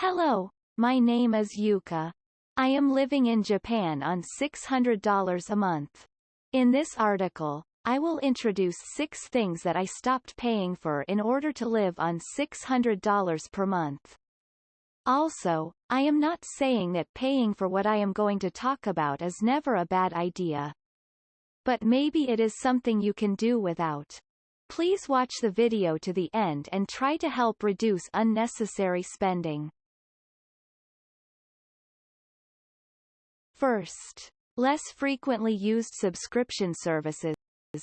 Hello, my name is Yuka. I am living in Japan on $600 a month. In this article, I will introduce 6 things that I stopped paying for in order to live on $600 per month. Also, I am not saying that paying for what I am going to talk about is never a bad idea. But maybe it is something you can do without. Please watch the video to the end and try to help reduce unnecessary spending. First, less frequently used subscription services.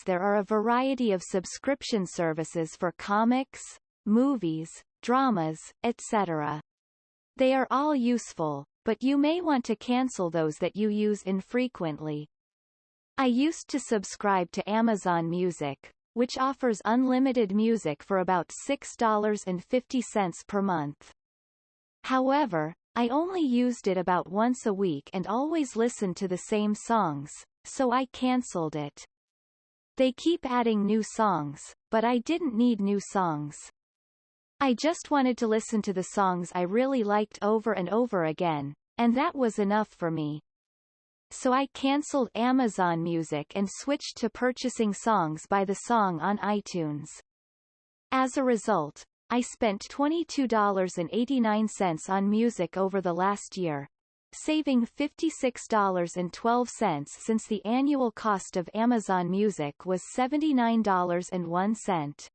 There are a variety of subscription services for comics, movies, dramas, etc. They are all useful, but you may want to cancel those that you use infrequently. I used to subscribe to Amazon Music, which offers unlimited music for about $6.50 per month. However, I only used it about once a week and always listened to the same songs, so I cancelled it. They keep adding new songs, but I didn't need new songs. I just wanted to listen to the songs I really liked over and over again, and that was enough for me. So I cancelled Amazon Music and switched to purchasing songs by the song on iTunes. As a result, I spent $22.89 on music over the last year, saving $56.12 since the annual cost of Amazon Music was $79.01.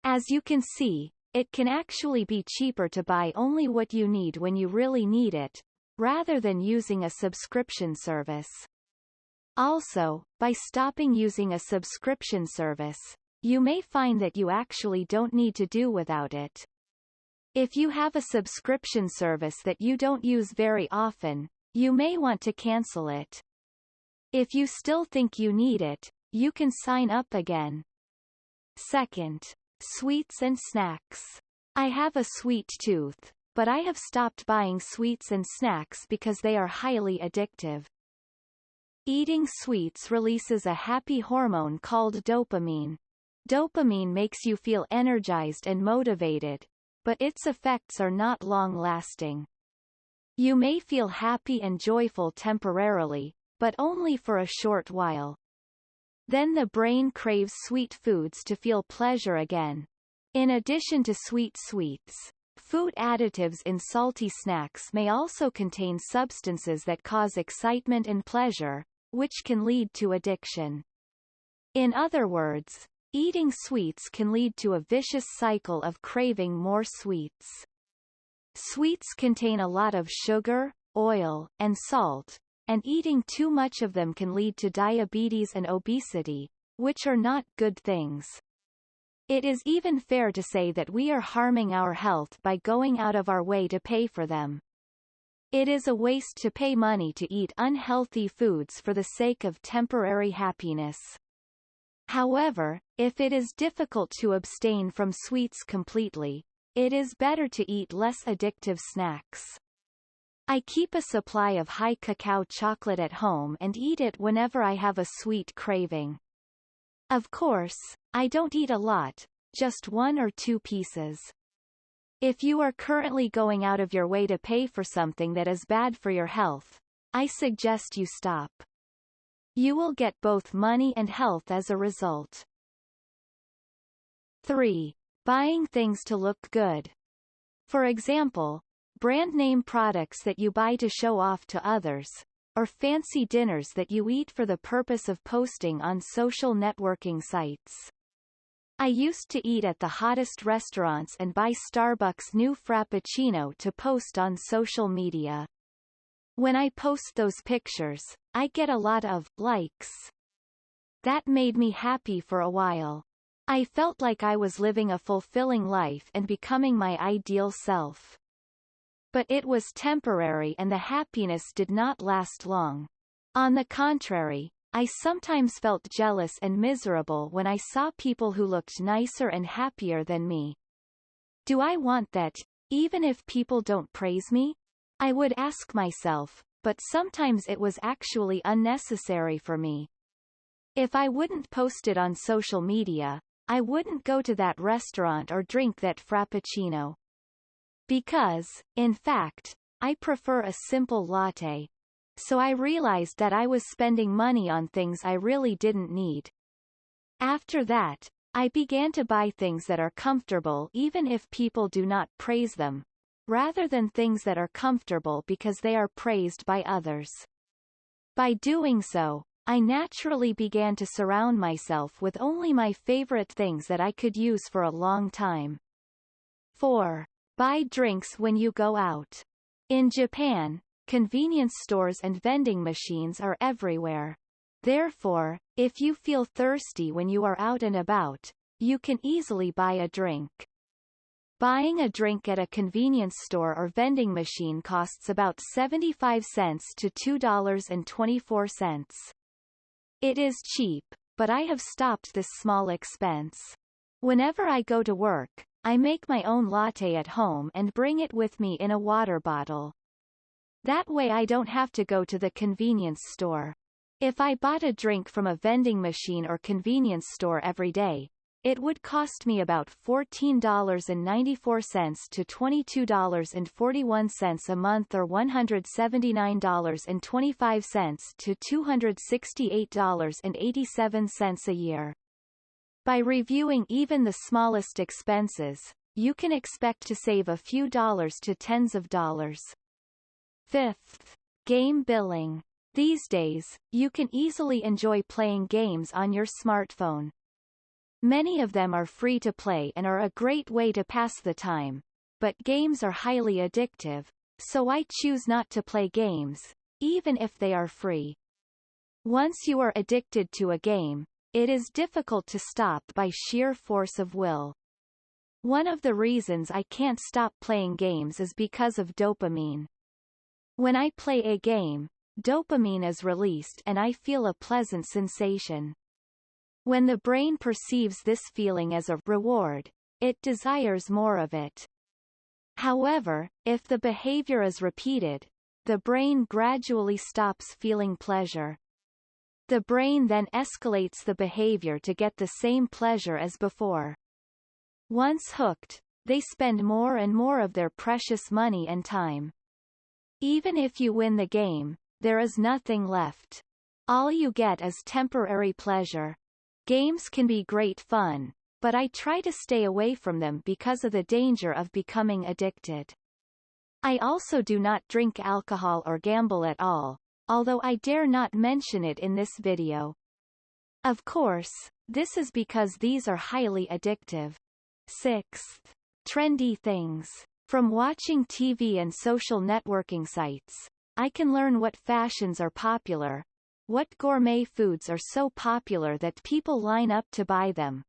As you can see, it can actually be cheaper to buy only what you need when you really need it, rather than using a subscription service. Also, by stopping using a subscription service, you may find that you actually don't need to do without it. If you have a subscription service that you don't use very often, you may want to cancel it. If you still think you need it, you can sign up again. Second, sweets and snacks. I have a sweet tooth, but I have stopped buying sweets and snacks because they are highly addictive. Eating sweets releases a happy hormone called dopamine. Dopamine makes you feel energized and motivated, but its effects are not long-lasting. You may feel happy and joyful temporarily, but only for a short while. Then the brain craves sweet foods to feel pleasure again. In addition to sweet sweets, food additives in salty snacks may also contain substances that cause excitement and pleasure, which can lead to addiction. In other words, eating sweets can lead to a vicious cycle of craving more sweets. Sweets contain a lot of sugar, oil, and salt, and eating too much of them can lead to diabetes and obesity, which are not good things. It is even fair to say that we are harming our health by going out of our way to pay for them. It is a waste to pay money to eat unhealthy foods for the sake of temporary happiness. However, if it is difficult to abstain from sweets completely, it is better to eat less addictive snacks. I keep a supply of high cacao chocolate at home and eat it whenever I have a sweet craving. Of course, I don't eat a lot, just 1 or 2 pieces. If you are currently going out of your way to pay for something that is bad for your health, I suggest you stop. You will get both money and health as a result. 3. Buying things to look good. For example, brand name products that you buy to show off to others, or fancy dinners that you eat for the purpose of posting on social networking sites. I used to eat at the hottest restaurants and buy Starbucks' new Frappuccino to post on social media. When I post those pictures, I get a lot of likes. That made me happy for a while. I felt like I was living a fulfilling life and becoming my ideal self. But it was temporary and the happiness did not last long. On the contrary, I sometimes felt jealous and miserable when I saw people who looked nicer and happier than me. Do I want that, even if people don't praise me? I would ask myself, but sometimes it was actually unnecessary for me. If I wouldn't post it on social media, I wouldn't go to that restaurant or drink that Frappuccino. Because, in fact, I prefer a simple latte. So I realized that I was spending money on things I really didn't need. After that, I began to buy things that are comfortable even if people do not praise them, rather than things that are comfortable because they are praised by others. By doing so, I naturally began to surround myself with only my favorite things that I could use for a long time. 4. Buy drinks when you go out. In Japan, convenience stores and vending machines are everywhere. Therefore, if you feel thirsty when you are out and about, you can easily buy a drink. Buying a drink at a convenience store or vending machine costs about 75 cents to $2.24. It is cheap, but I have stopped this small expense. Whenever I go to work, I make my own latte at home and bring it with me in a water bottle. That way I don't have to go to the convenience store. If I bought a drink from a vending machine or convenience store every day, it would cost me about $14.94 to $22.41 a month, or $179.25 to $268.87 a year. By reviewing even the smallest expenses, you can expect to save a few dollars to tens of dollars. 5th. Game billing. These days, you can easily enjoy playing games on your smartphone. Many of them are free to play and are a great way to pass the time, but games are highly addictive, so I choose not to play games, even if they are free. Once you are addicted to a game, it is difficult to stop by sheer force of will. One of the reasons I can't stop playing games is because of dopamine. When I play a game, dopamine is released and I feel a pleasant sensation. When the brain perceives this feeling as a reward, it desires more of it. However, if the behavior is repeated, the brain gradually stops feeling pleasure. The brain then escalates the behavior to get the same pleasure as before. Once hooked, they spend more and more of their precious money and time. Even if you win the game, there is nothing left. All you get is temporary pleasure. Games can be great fun, but I try to stay away from them because of the danger of becoming addicted. I also do not drink alcohol or gamble at all, although I dare not mention it in this video. Of course, this is because these are highly addictive. 6th. Trendy things. From watching TV and social networking sites, I can learn what fashions are popular, what gourmet foods are so popular that people line up to buy them,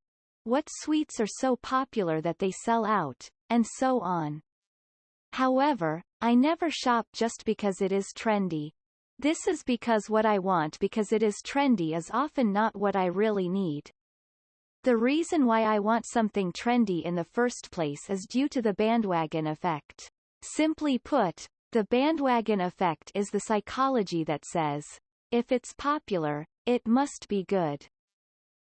what sweets are so popular that they sell out, and so on. However, I never shop just because it is trendy. This is because what I want because it is trendy is often not what I really need. The reason why I want something trendy in the first place is due to the bandwagon effect. Simply put, the bandwagon effect is the psychology that says, if it's popular, it must be good.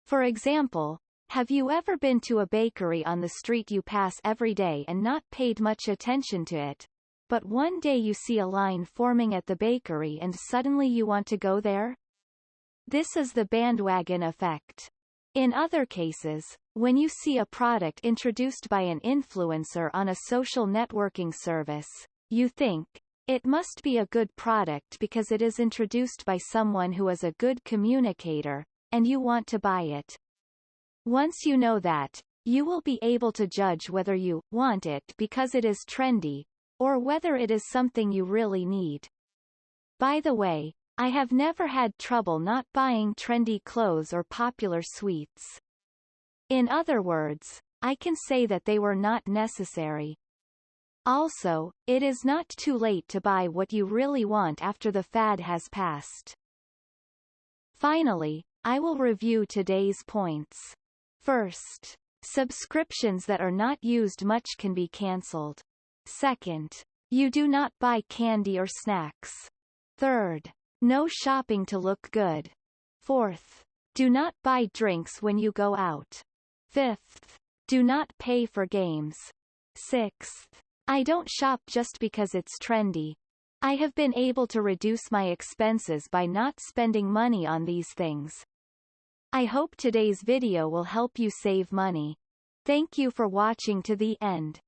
For example, have you ever been to a bakery on the street you pass every day and not paid much attention to it, but one day you see a line forming at the bakery and suddenly you want to go there? This is the bandwagon effect. In other cases, when you see a product introduced by an influencer on a social networking service, you think, it must be a good product because it is introduced by someone who is a good communicator, and you want to buy it. Once you know that, you will be able to judge whether you want it because it is trendy, or whether it is something you really need. By the way, I have never had trouble not buying trendy clothes or popular sweets. In other words, I can say that they were not necessary. Also, it is not too late to buy what you really want after the fad has passed. Finally, I will review today's points. First, subscriptions that are not used much can be cancelled. Second, you do not buy candy or snacks. Third, no shopping to look good. Fourth, do not buy drinks when you go out. Fifth, do not pay for games. Sixth, I don't shop just because it's trendy. I have been able to reduce my expenses by not spending money on these things. I hope today's video will help you save money. Thank you for watching to the end.